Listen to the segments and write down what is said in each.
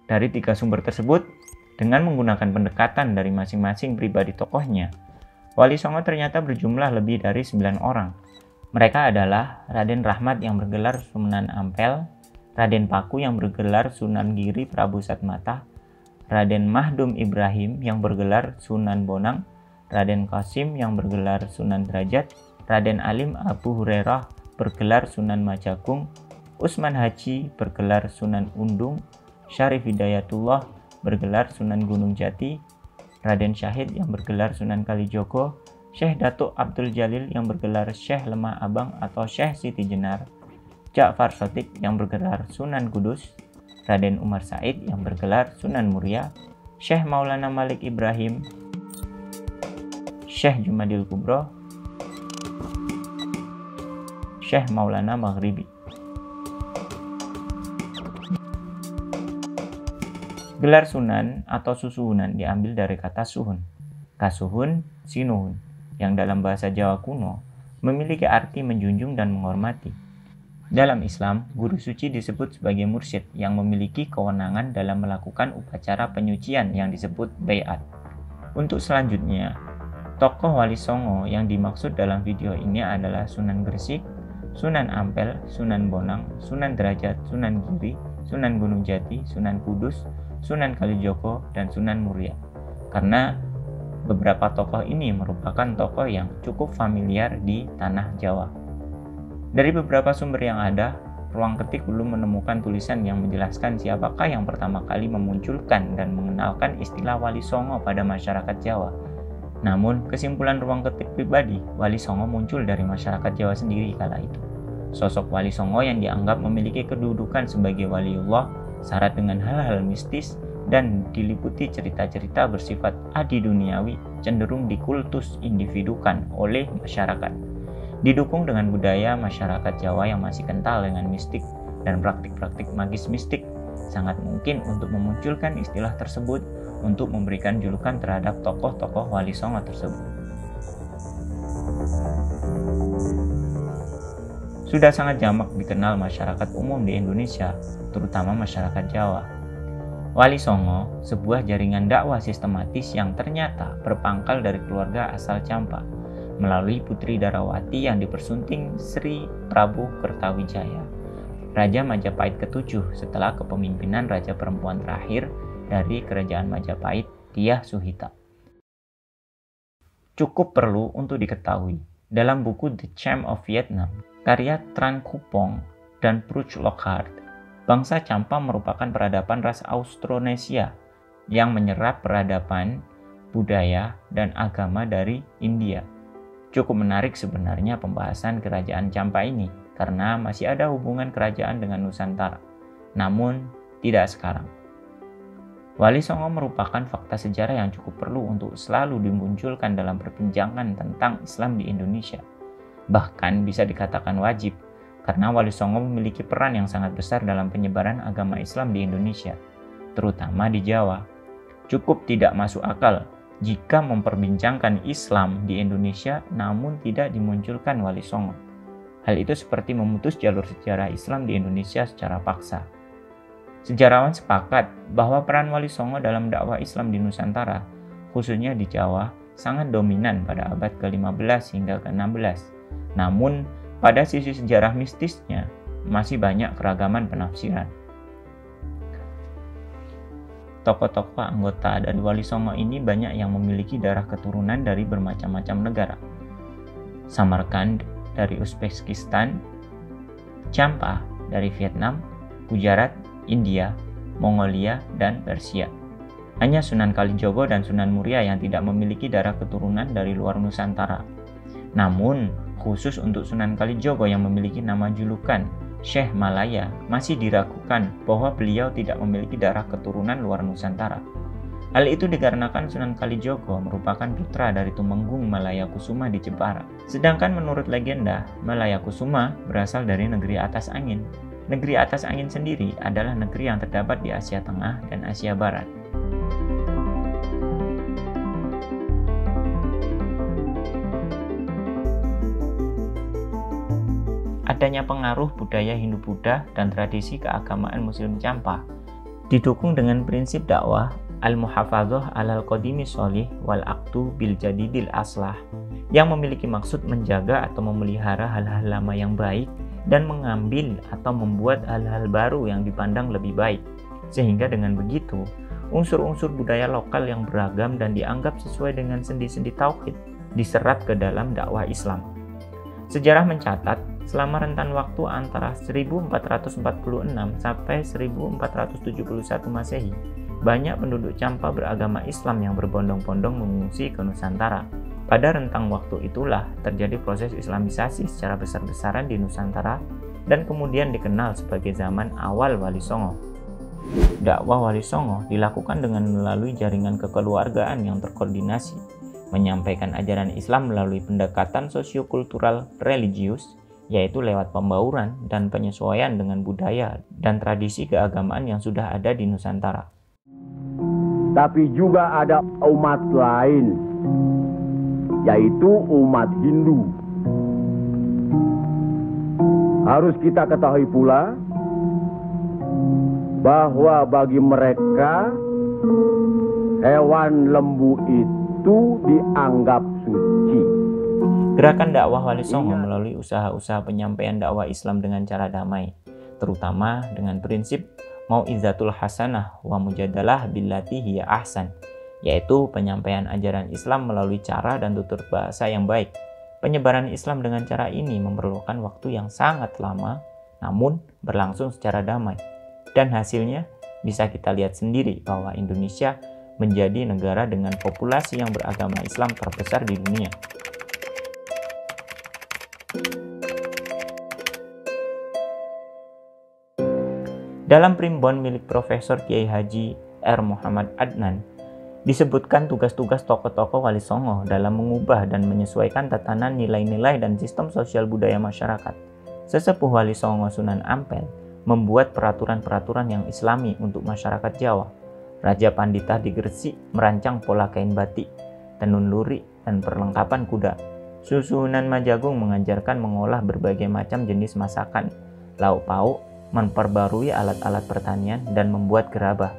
Dari 3 sumber tersebut, dengan menggunakan pendekatan dari masing-masing pribadi tokohnya, Wali Songo ternyata berjumlah lebih dari 9 orang. Mereka adalah Raden Rahmat yang bergelar Sunan Ampel, Raden Paku yang bergelar Sunan Giri Prabu Satmata, Raden Mahdum Ibrahim yang bergelar Sunan Bonang, Raden Qasim yang bergelar Sunan Derajat, Raden Alim Abu Hurairah bergelar Sunan Majagung, Usman Haji bergelar Sunan Undung, Syarif Hidayatullah bergelar Sunan Gunung Jati, Raden Syahid yang bergelar Sunan Kalijogo, Syekh Datuk Abdul Jalil yang bergelar Syekh Lemah Abang atau Syekh Siti Jenar, Ja'far Shadiq yang bergelar Sunan Kudus, Raden Umar Said yang bergelar Sunan Muria, Syekh Maulana Malik Ibrahim, Syekh Jumadil Kubro, Syekh Maulana Maghribi. Gelar Sunan atau Susuhunan diambil dari kata suhun, kasuhun, sinuhun, yang dalam bahasa Jawa kuno memiliki arti menjunjung dan menghormati. Dalam Islam, guru suci disebut sebagai mursyid yang memiliki kewenangan dalam melakukan upacara penyucian yang disebut baiat. Untuk selanjutnya, tokoh Wali Songo yang dimaksud dalam video ini adalah Sunan Gresik, Sunan Ampel, Sunan Bonang, Sunan Derajat, Sunan Giri, Sunan Gunung Jati, Sunan Kudus, Sunan Kalijogo, dan Sunan Muria. Karena beberapa tokoh ini merupakan tokoh yang cukup familiar di tanah Jawa. Dari beberapa sumber yang ada, Ruang Ketik belum menemukan tulisan yang menjelaskan siapakah yang pertama kali memunculkan dan mengenalkan istilah Wali Songo pada masyarakat Jawa. Namun, kesimpulan Ruang Ketik pribadi, Wali Songo muncul dari masyarakat Jawa sendiri kala itu. Sosok Wali Songo yang dianggap memiliki kedudukan sebagai waliullah syarat dengan hal-hal mistis dan diliputi cerita-cerita bersifat adi duniawi cenderung dikultus individukan oleh masyarakat. Didukung dengan budaya masyarakat Jawa yang masih kental dengan mistik dan praktik-praktik magis mistik, sangat mungkin untuk memunculkan istilah tersebut untuk memberikan julukan terhadap tokoh-tokoh Wali Songo tersebut. Sudah sangat jamak dikenal masyarakat umum di Indonesia, terutama masyarakat Jawa. Wali Songo, sebuah jaringan dakwah sistematis yang ternyata berpangkal dari keluarga asal Campa, melalui Putri Darawati yang dipersunting Sri Prabu Kertawijaya, Raja Majapahit ke-7 setelah kepemimpinan raja perempuan terakhir dari Kerajaan Majapahit, Dyah Suhita. Cukup perlu untuk diketahui, dalam buku The Champ of Vietnam, karya Tran Kupong dan Pruch Lockhart, bangsa Campa merupakan peradaban ras Austronesia yang menyerap peradaban, budaya, dan agama dari India. Cukup menarik sebenarnya pembahasan kerajaan Campa ini karena masih ada hubungan kerajaan dengan Nusantara, namun tidak sekarang. Wali Songo merupakan fakta sejarah yang cukup perlu untuk selalu dimunculkan dalam perbincangan tentang Islam di Indonesia. Bahkan bisa dikatakan wajib, karena Wali Songo memiliki peran yang sangat besar dalam penyebaran agama Islam di Indonesia, terutama di Jawa. Cukup tidak masuk akal jika memperbincangkan Islam di Indonesia namun tidak dimunculkan Wali Songo. Hal itu seperti memutus jalur sejarah Islam di Indonesia secara paksa. Sejarawan sepakat bahwa peran Wali Songo dalam dakwah Islam di Nusantara, khususnya di Jawa, sangat dominan pada abad ke-15 hingga ke-16. Namun, pada sisi sejarah mistisnya, masih banyak keragaman penafsiran. Tokoh-tokoh anggota dari Wali Songo ini banyak yang memiliki darah keturunan dari bermacam-macam negara. Samarkand dari Uzbekistan, Champa dari Vietnam, Gujarat, India, Mongolia, dan Persia. Hanya Sunan Kalijogo dan Sunan Muria yang tidak memiliki darah keturunan dari luar Nusantara. Namun, khusus untuk Sunan Kalijogo yang memiliki nama julukan Syekh Malaya, masih diragukan bahwa beliau tidak memiliki darah keturunan luar Nusantara. Hal itu dikarenakan Sunan Kalijogo merupakan putra dari Tumenggung Malaya Kusuma di Jepara. Sedangkan menurut legenda, Malaya Kusuma berasal dari negeri atas angin. Negeri atas angin sendiri adalah negeri yang terdapat di Asia Tengah dan Asia Barat. Adanya pengaruh budaya Hindu-Buddha dan tradisi keagamaan Muslim Campa Didukung dengan prinsip dakwah al-muhafadzah alal qadimi sholih wal aqtu bil jadidil aslah, yang memiliki maksud menjaga atau memelihara hal-hal lama yang baik dan mengambil atau membuat hal-hal baru yang dipandang lebih baik. Sehingga dengan begitu, unsur-unsur budaya lokal yang beragam dan dianggap sesuai dengan sendi-sendi tauhid diserap ke dalam dakwah Islam. Sejarah mencatat, selama rentan waktu antara 1446 sampai 1471 Masehi, banyak penduduk Champa beragama Islam yang berbondong-bondong mengungsi ke Nusantara. Pada rentang waktu itulah terjadi proses Islamisasi secara besar-besaran di Nusantara dan kemudian dikenal sebagai zaman awal Wali Songo. Dakwah Wali Songo dilakukan dengan melalui jaringan kekeluargaan yang terkoordinasi, menyampaikan ajaran Islam melalui pendekatan sosiokultural religius, yaitu lewat pembauran dan penyesuaian dengan budaya dan tradisi keagamaan yang sudah ada di Nusantara. Tapi juga ada umat lain, yaitu umat Hindu. Harus kita ketahui pula bahwa bagi mereka hewan lembu itu dianggap suci. Gerakan dakwah Wali Songo melalui usaha-usaha penyampaian dakwah Islam dengan cara damai, terutama dengan prinsip mau'izatul hasanah wa mujadalah billati hiya ahsan, yaitu penyampaian ajaran Islam melalui cara dan tutur bahasa yang baik. Penyebaran Islam dengan cara ini memerlukan waktu yang sangat lama, namun berlangsung secara damai. Dan hasilnya bisa kita lihat sendiri bahwa Indonesia menjadi negara dengan populasi yang beragama Islam terbesar di dunia. Dalam primbon milik Profesor Kiai Haji R. Muhammad Adnan, disebutkan tugas-tugas tokoh-tokoh Wali Songo dalam mengubah dan menyesuaikan tatanan nilai-nilai dan sistem sosial budaya masyarakat. Sesepuh Wali Songo Sunan Ampel membuat peraturan-peraturan yang islami untuk masyarakat Jawa. Raja Pandita di Gresik merancang pola kain batik, tenun lurik, dan perlengkapan kuda. Susunan Majagung mengajarkan mengolah berbagai macam jenis masakan, lauk pauk, memperbarui alat-alat pertanian, dan membuat gerabah.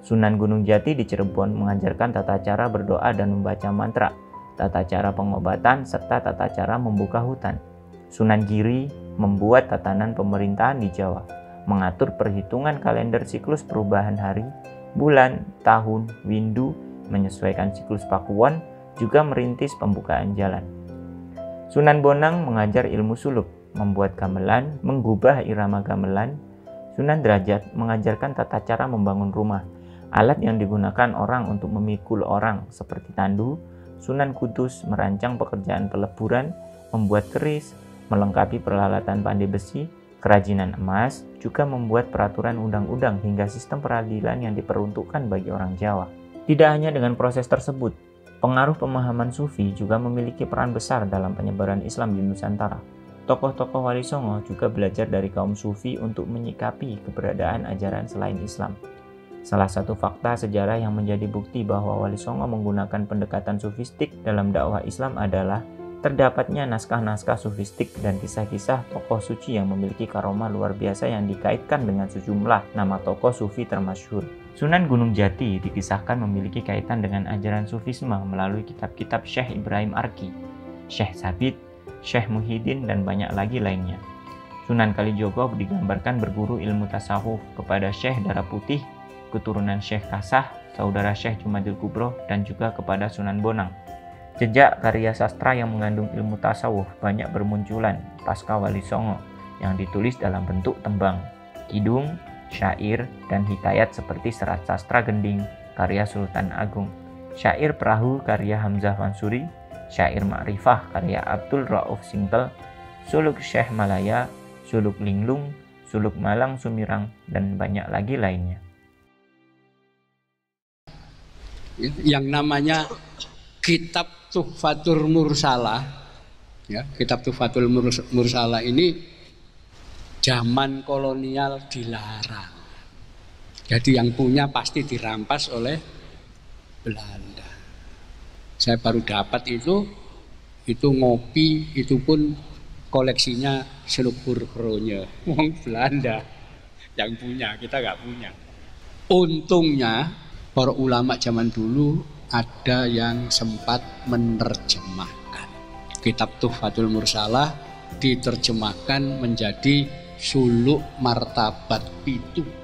Sunan Gunung Jati di Cirebon mengajarkan tata cara berdoa dan membaca mantra, tata cara pengobatan, serta tata cara membuka hutan. Sunan Giri membuat tatanan pemerintahan di Jawa, mengatur perhitungan kalender siklus perubahan hari, bulan, tahun, windu, menyesuaikan siklus Pakuwon, juga merintis pembukaan jalan. Sunan Bonang mengajar ilmu suluk, membuat gamelan, menggubah irama gamelan. Sunan Derajat mengajarkan tata cara membangun rumah, alat yang digunakan orang untuk memikul orang seperti tandu. Sunan Kudus merancang pekerjaan peleburan, membuat keris, melengkapi peralatan pandai besi, kerajinan emas, juga membuat peraturan undang-undang hingga sistem peradilan yang diperuntukkan bagi orang Jawa. Tidak hanya dengan proses tersebut, pengaruh pemahaman Sufi juga memiliki peran besar dalam penyebaran Islam di Nusantara. Tokoh-tokoh Wali Songo juga belajar dari kaum Sufi untuk menyikapi keberadaan ajaran selain Islam. Salah satu fakta sejarah yang menjadi bukti bahwa Wali Songo menggunakan pendekatan sufistik dalam dakwah Islam adalah terdapatnya naskah-naskah sufistik dan kisah-kisah tokoh suci yang memiliki karomah luar biasa yang dikaitkan dengan sejumlah nama tokoh sufi termasyhur. Sunan Gunung Jati dikisahkan memiliki kaitan dengan ajaran sufisme melalui kitab-kitab Syekh Ibrahim Arki, Syekh Sabit, Syekh Muhyiddin, dan banyak lagi lainnya. Sunan Kalijogo digambarkan berguru ilmu tasawuf kepada Syekh Darah Putih, keturunan Syekh Kasah, saudara Syekh Jumadil Kubro, dan juga kepada Sunan Bonang. Jejak karya sastra yang mengandung ilmu tasawuf banyak bermunculan pasca Wali Songo yang ditulis dalam bentuk tembang, kidung, syair, dan hikayat seperti Serat Sastra Gending karya Sultan Agung, syair Perahu karya Hamzah Mansuri, syair Ma'rifah karya Abdul Rauf Singtel, suluk Syekh Malaya, suluk Linglung, suluk Malang Sumirang, dan banyak lagi lainnya. Yang namanya Kitab Tuhfatul Mursalah, ya, Kitab Tuhfatul Mursalah ini zaman kolonial dilarang. Jadi yang punya pasti dirampas oleh Belanda. Saya baru dapat itu ngopi, itu pun koleksinya Seluk Kronya, wong Belanda yang punya, kita nggak punya. Untungnya para ulama zaman dulu ada yang sempat menerjemahkan. Kitab Tuhfatul Mursalah diterjemahkan menjadi Suluk Martabat Pitu.